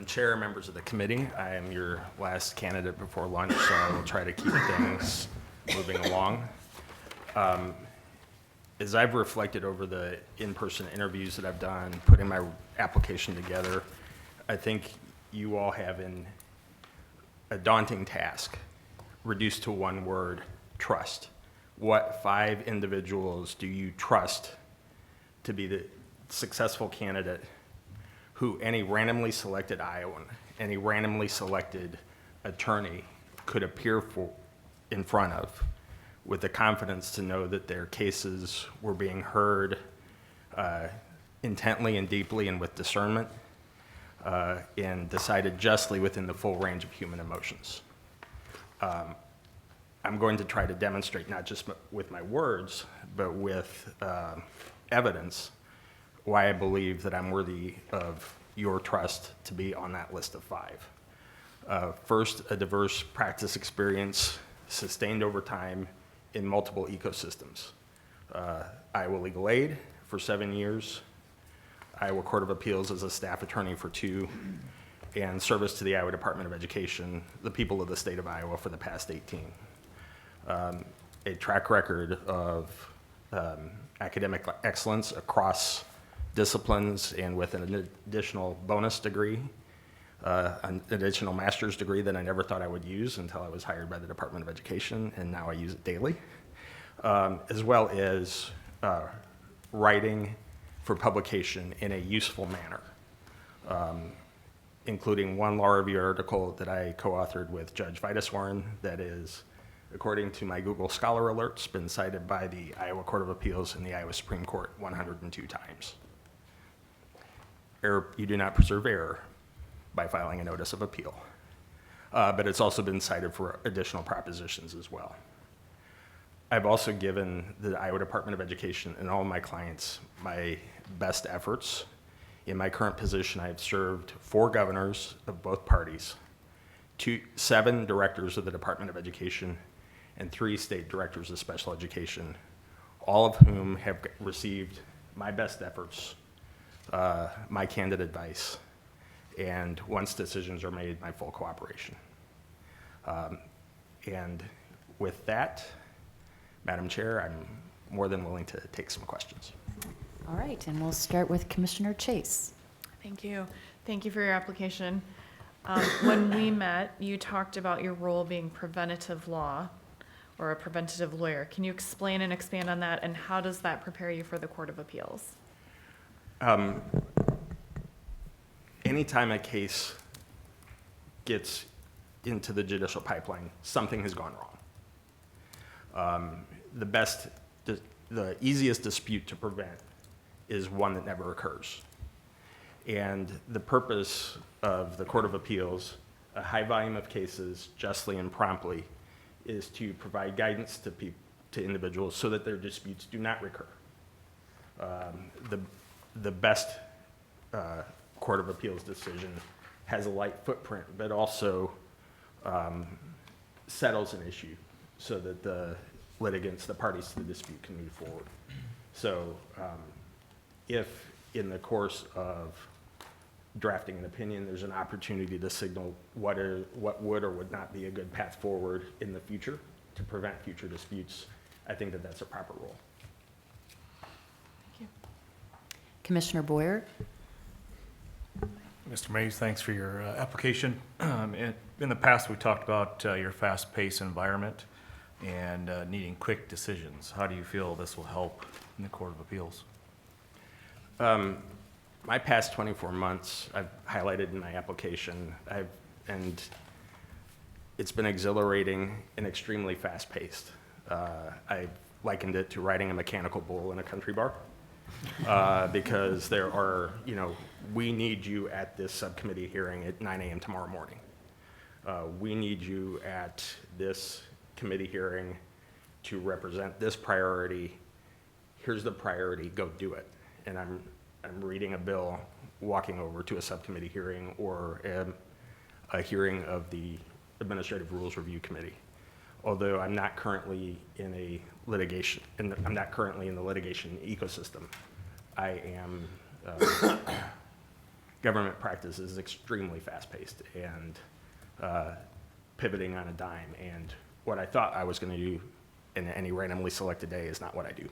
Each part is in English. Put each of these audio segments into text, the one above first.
Chair, members of the committee, I am your last candidate before lunch, so I will try to keep things moving along. As I've reflected over the in-person interviews that I've done, putting my application together, I think you all have a daunting task, reduced to one word: trust. What 5 individuals do you trust to be the successful candidate who any randomly selected Iowan, any randomly selected attorney could appear in front of, with the confidence to know that their cases were being heard intently and deeply and with discernment, and decided justly within the full range of human emotions. I'm going to try to demonstrate, not just with my words, but with evidence, why I believe that I'm worthy of your trust to be on that list of 5. First, a diverse practice experience sustained over time in multiple ecosystems. Iowa Legal Aid for 7 years, Iowa Court of Appeals as a staff attorney for 2, and service to the Iowa Department of Education, the people of the state of Iowa, for the past 18. A track record of academic excellence across disciplines, and with an additional bonus degree, an additional master's degree that I never thought I would use until I was hired by the Department of Education, and now I use it daily, as well as writing for publication in a useful manner, including one law review article that I co-authored with Judge Vitaswaran that is, according to my Google Scholar alerts, been cited by the Iowa Court of Appeals and the Iowa Supreme Court 102 times. You do not preserve error by filing a notice of appeal, but it's also been cited for additional propositions as well. I've also given the Iowa Department of Education and all of my clients my best efforts. In my current position, I have served 4 governors of both parties, 7 directors of the Department of Education, and 3 state directors of special education, all of whom have received my best efforts, my candid advice, and once decisions are made, my full cooperation. And with that, Madam Chair, I'm more than willing to take some questions. All right, and we'll start with Commissioner Chase. Thank you. Thank you for your application. When we met, you talked about your role being preventative law or a preventative lawyer. Can you explain and expand on that, and how does that prepare you for the Court of Appeals? Anytime a case gets into the judicial pipeline, something has gone wrong. The easiest dispute to prevent is one that never occurs. And the purpose of the Court of Appeals, a high volume of cases, justly and promptly, is to provide guidance to individuals so that their disputes do not recur. The best Court of Appeals decision has a light footprint, but also settles an issue so that the litigants, the parties to the dispute, can move forward. So if in the course of drafting an opinion, there's an opportunity to signal what would or would not be a good path forward in the future to prevent future disputes, I think that that's a proper role. Thank you. Commissioner Boyer. Mr. Mays, thanks for your application. In the past, we talked about your fast-paced environment and needing quick decisions. How do you feel this will help in the Court of Appeals? My past 24 months, I've highlighted in my application, and it's been exhilarating and extremely fast-paced. I likened it to riding a mechanical bull in a country bar, because there are, we need you at this subcommittee hearing at 9 a.m. tomorrow morning. We need you at this committee hearing to represent this priority. Here's the priority, go do it. And I'm reading a bill, walking over to a subcommittee hearing or a hearing of the Administrative Rules Review Committee. Although I'm not currently in a litigation, I'm not currently in the litigation ecosystem, I am government practice is extremely fast-paced and pivoting on a dime. And what I thought I was going to do in any randomly selected day is not what I do.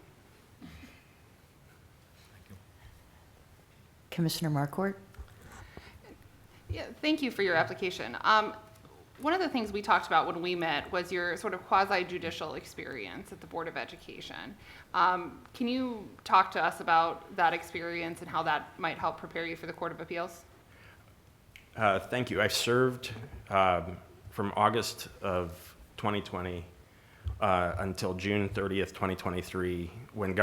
Commissioner Marquardt? Yeah, thank you for your application. One of the things we talked about when we met was your sort of quasi-judicial experience at the Board of Education. Can you talk to us about that experience and how that might help prepare you for the Court of Appeals? Thank you. I served from August of 2020 until June 30th, 2023, when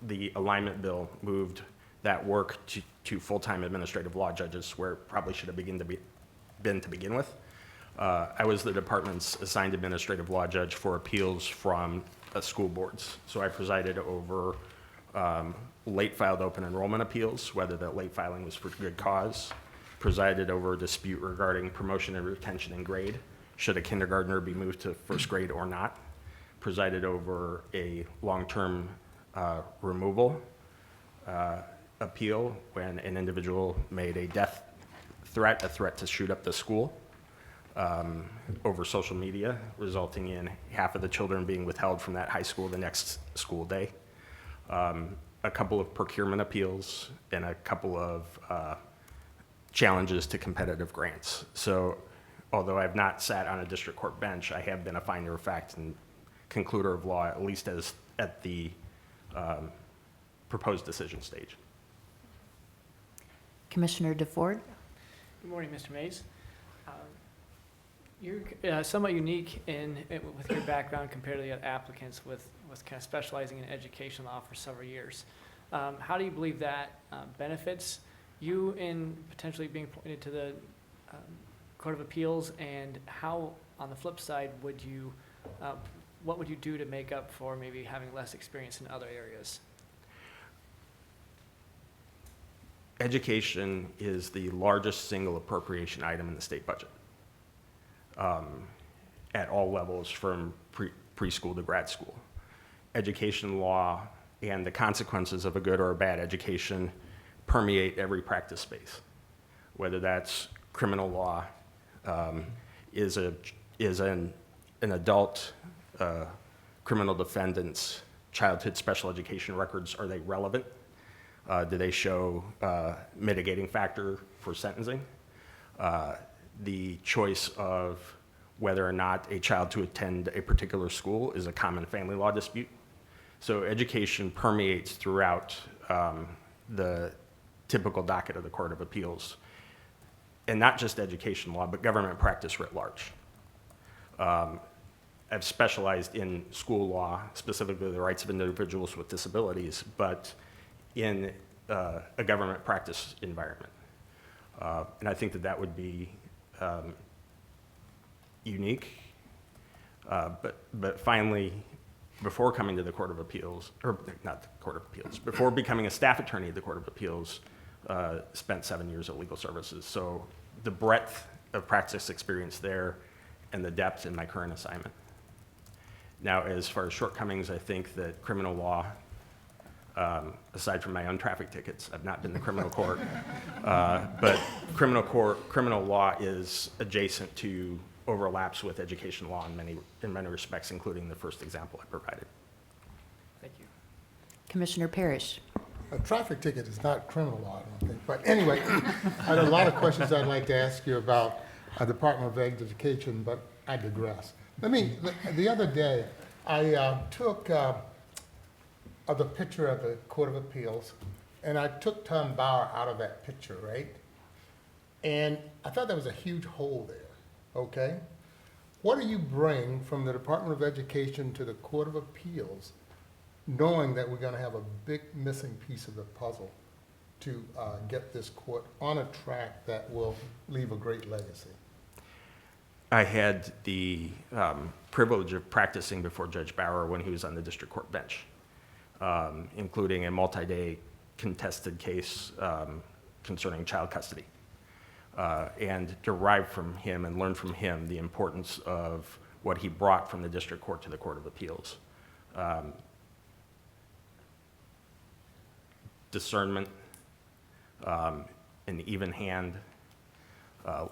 the alignment bill moved that work to full-time administrative law judges, where it probably should have been to begin with. I was the department's assigned administrative law judge for appeals from school boards. So I presided over late filed open enrollment appeals, whether that late filing was for good cause, presided over a dispute regarding promotion and retention in grade, should a kindergartner be moved to first grade or not, presided over a long-term removal appeal when an individual made a death threat, a threat to shoot up the school, over social media, resulting in half of the children being withheld from that high school the next school day. A couple of procurement appeals and a couple of challenges to competitive grants. So although I've not sat on a district court bench, I have been a finder of fact and concluder of law, at least at the proposed decision stage. Commissioner DeFord? Good morning, Mr. Mays. You're somewhat unique with your background compared to the other applicants with kind of specializing in education law for several years. How do you believe that benefits you in potentially being appointed to the Court of Appeals, and how, on the flip side, what would you do to make up for maybe having less experience in other areas? Education is the largest single appropriation item in the state budget, at all levels from preschool to grad school. Education law and the consequences of a good or a bad education permeate every practice space, whether that's criminal law, is an adult criminal defendant's childhood special education records, are they relevant? Do they show mitigating factor for sentencing? The choice of whether or not a child to attend a particular school is a common family law dispute. So education permeates throughout the typical docket of the Court of Appeals, and not just education law, but government practice writ large. I've specialized in school law, specifically the rights of individuals with disabilities, but in a government practice environment. And I think that would be unique. But finally, before coming to the Court of Appeals, or not the Court of Appeals, before becoming a staff attorney at the Court of Appeals, spent 7 years at Legal Services. So the breadth of practice experience there and the depth in my current assignment. Now, as far as shortcomings, I think that criminal law, aside from my own traffic tickets, I've not been to criminal court, but criminal law is adjacent to, overlaps with education law in many respects, including the first example I provided. Thank you. Commissioner Parrish? A traffic ticket is not criminal law, I don't think. But anyway, I have a lot of questions I'd like to ask you about Department of Education, but I digress. The other day, I took the picture of the Court of Appeals, and I took Tom Bauer out of that picture, right? And I thought there was a huge hole there, okay? What do you bring from the Department of Education to the Court of Appeals, knowing that we're gonna have a big missing piece of the puzzle to get this court on a track that will leave a great legacy? I had the privilege of practicing before Judge Bauer when he was on the district court bench, including a multi-day contested case concerning child custody, and derived from him and learned from him the importance of what he brought from the district court to the Court of Appeals. Discernment, an even hand,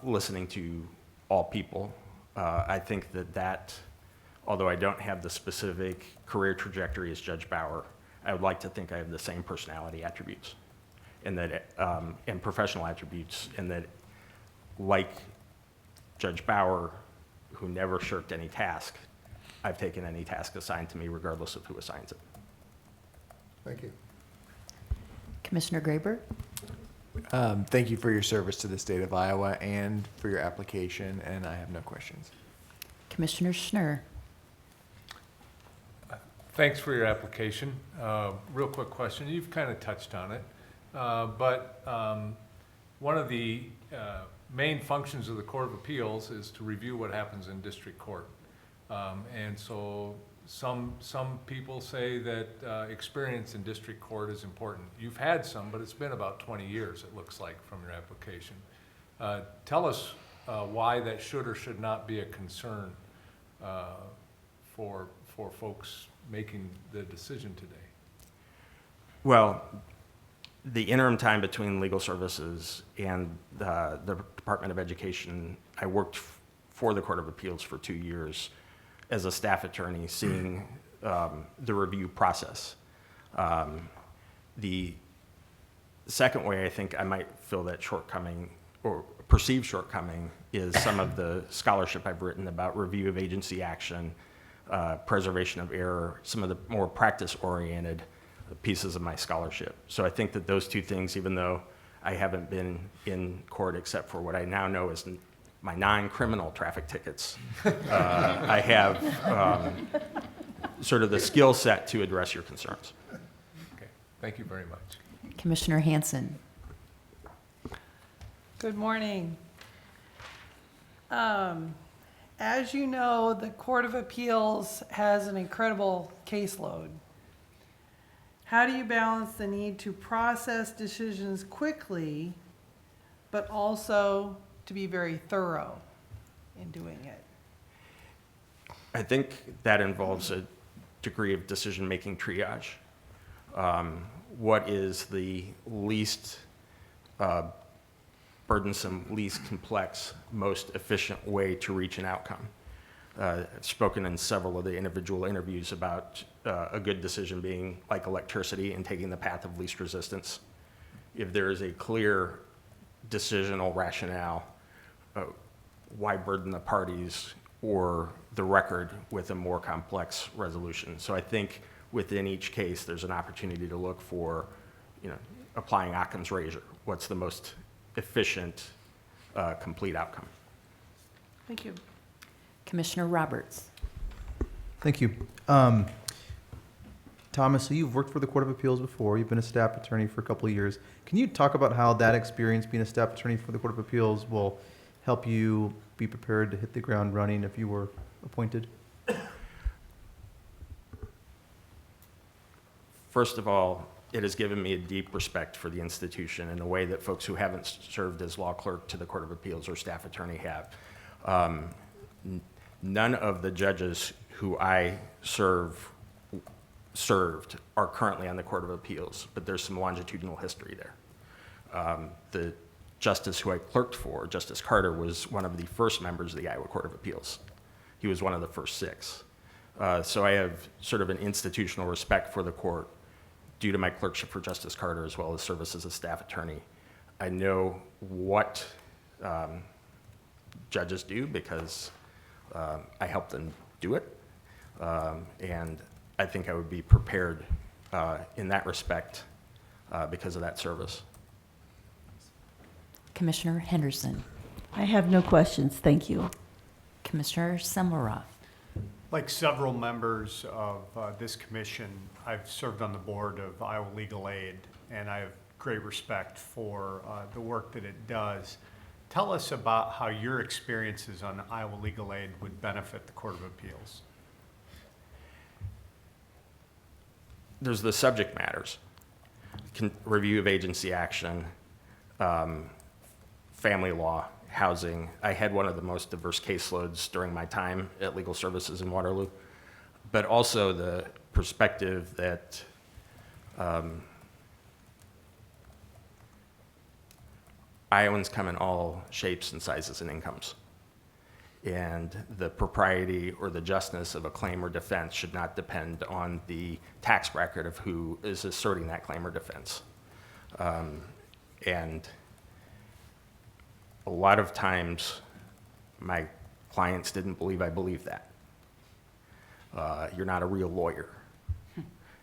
listening to all people. I think that, although I don't have the specific career trajectory as Judge Bauer, I would like to think I have the same personality attributes and that, and professional attributes, and that, like Judge Bauer, who never shirked any task, I've taken any task assigned to me regardless of who assigns it. Thank you. Commissioner Graber? Thank you for your service to the state of Iowa and for your application, and I have no questions. Commissioner Schnur? Thanks for your application. Real quick question, you've kind of touched on it, but one of the main functions of the Court of Appeals is to review what happens in district court. And so some people say that experience in district court is important. You've had some, but it's been about 20 years, it looks like, from your application. Tell us why that should or should not be a concern for folks making the decision today. Well, the interim time between legal services and the Department of Education, I worked for the Court of Appeals for 2 years as a staff attorney, seeing the review process. The second way I think I might feel that shortcoming or perceived shortcoming is some of the scholarship I've written about review of agency action, preservation of error, some of the more practice-oriented pieces of my scholarship. So I think that those two things, even though I haven't been in court except for what I now know is my non-criminal traffic tickets, I have sort of the skill set to address your concerns. Okay, thank you very much. Commissioner Hanson? Good morning. As you know, the Court of Appeals has an incredible caseload. How do you balance the need to process decisions quickly, but also to be very thorough in doing it? I think that involves a degree of decision-making triage. What is the least burdensome, least complex, most efficient way to reach an outcome? I've spoken in several of the individual interviews about a good decision being like electricity and taking the path of least resistance. If there is a clear decisional rationale, why burden the parties or the record with a more complex resolution? So I think within each case, there's an opportunity to look for, applying Occam's razor. What's the most efficient, complete outcome? Thank you. Commissioner Roberts? Thank you. Thomas, so you've worked for the Court of Appeals before. You've been a staff attorney for a couple of years. Can you talk about how that experience being a staff attorney for the Court of Appeals will help you be prepared to hit the ground running if you were appointed? First of all, it has given me a deep respect for the institution in a way that folks who haven't served as law clerk to the Court of Appeals or staff attorney have. None of the judges who I served are currently on the Court of Appeals, but there's some longitudinal history there. The justice who I clerked for, Justice Carter, was one of the first members of the Iowa Court of Appeals. He was one of the first 6. So I have sort of an institutional respect for the court due to my clerkship for Justice Carter as well as service as a staff attorney. I know what judges do because I help them do it. And I think I would be prepared in that respect because of that service. Commissioner Henderson? I have no questions, thank you. Commissioner Semmelroth? Like several members of this commission, I've served on the board of Iowa Legal Aid, and I have great respect for the work that it does. Tell us about how your experiences on Iowa Legal Aid would benefit the Court of Appeals. There's the subject matters, review of agency action, family law, housing. I had one of the most diverse caseloads during my time at Legal Services in Waterloo, but also the perspective that Iowans come in all shapes and sizes and incomes. And the propriety or the justness of a claim or defense should not depend on the tax bracket of who is asserting that claim or defense. And a lot of times, my clients didn't believe I believed that. You're not a real lawyer.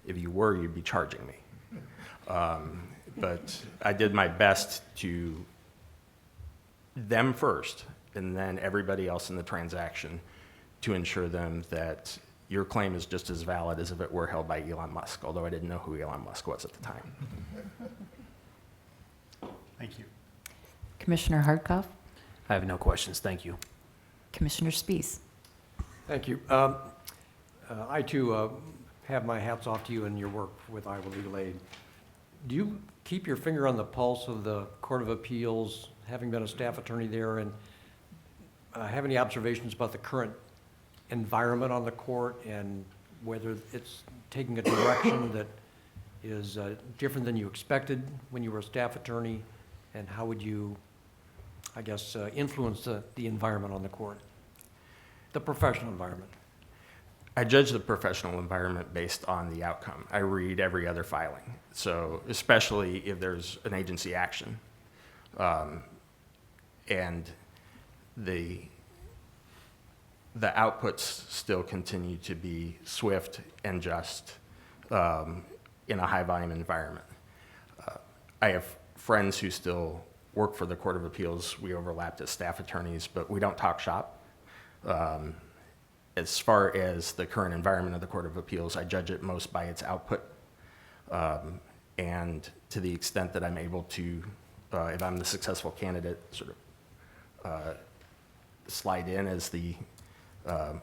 If you were, you'd be charging me. But I did my best to them first, and then everybody else in the transaction, to ensure them that your claim is just as valid as if it were held by Elon Musk, although I didn't know who Elon Musk was at the time. Thank you. Commissioner Hardkoff, I have no questions, thank you. Commissioner Spees. Thank you. I too have my hats off to you and your work with Iowa Legal Aid. Do you keep your finger on the pulse of the Court of Appeals, having been a staff attorney there, and have any observations about the current environment on the court and whether it's taking a direction that is different than you expected when you were a staff attorney, and how would you, I guess, influence the environment on the court, the professional environment? I judge the professional environment based on the outcome. I read every other filing, so especially if there's an agency action. And the outputs still continue to be swift and just in a high-volume environment. I have friends who still work for the Court of Appeals. We overlapped as staff attorneys, but we don't talk shop. As far as the current environment of the Court of Appeals, I judge it most by its output. And to the extent that I'm able to, if I'm the successful candidate, sort of slide in as the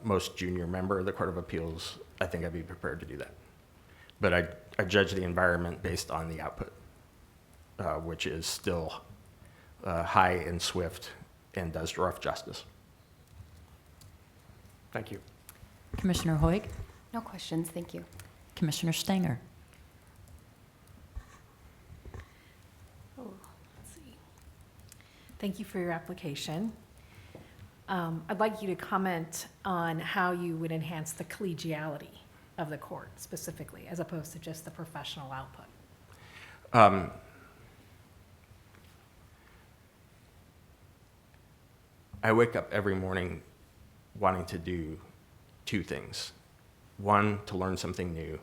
most junior member of the Court of Appeals, I think I'd be prepared to do that. But I judge the environment based on the output, which is still high and swift and does rough justice. Thank you. Commissioner Hoig, No questions, thank you. Commissioner Stanger. Let's see. Thank you for your application. I'd like you to comment on how you would enhance the collegiality of the court specifically, as opposed to just the professional output. I wake up every morning wanting to do two things. One, to learn something new,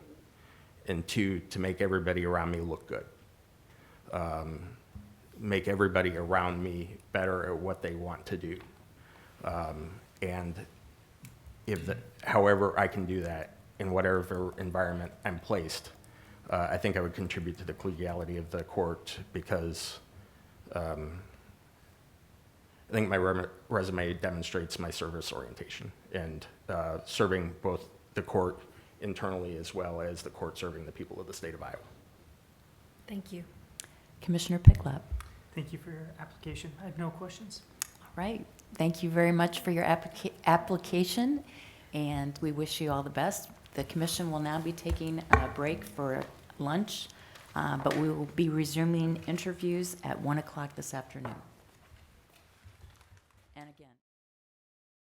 and two, to make everybody around me look good. Make everybody around me better at what they want to do. And however I can do that in whatever environment I'm placed, I think I would contribute to the collegiality of the court, because I think my resume demonstrates my service orientation and serving both the court internally as well as the court serving the people of the state of Iowa. Thank you. Commissioner Picklap. Thank you for your application. I have no questions. All right. Thank you very much for your application, and we wish you all the best. The commission will now be taking a break for lunch, but we will be resuming interviews at 1 o'clock this afternoon.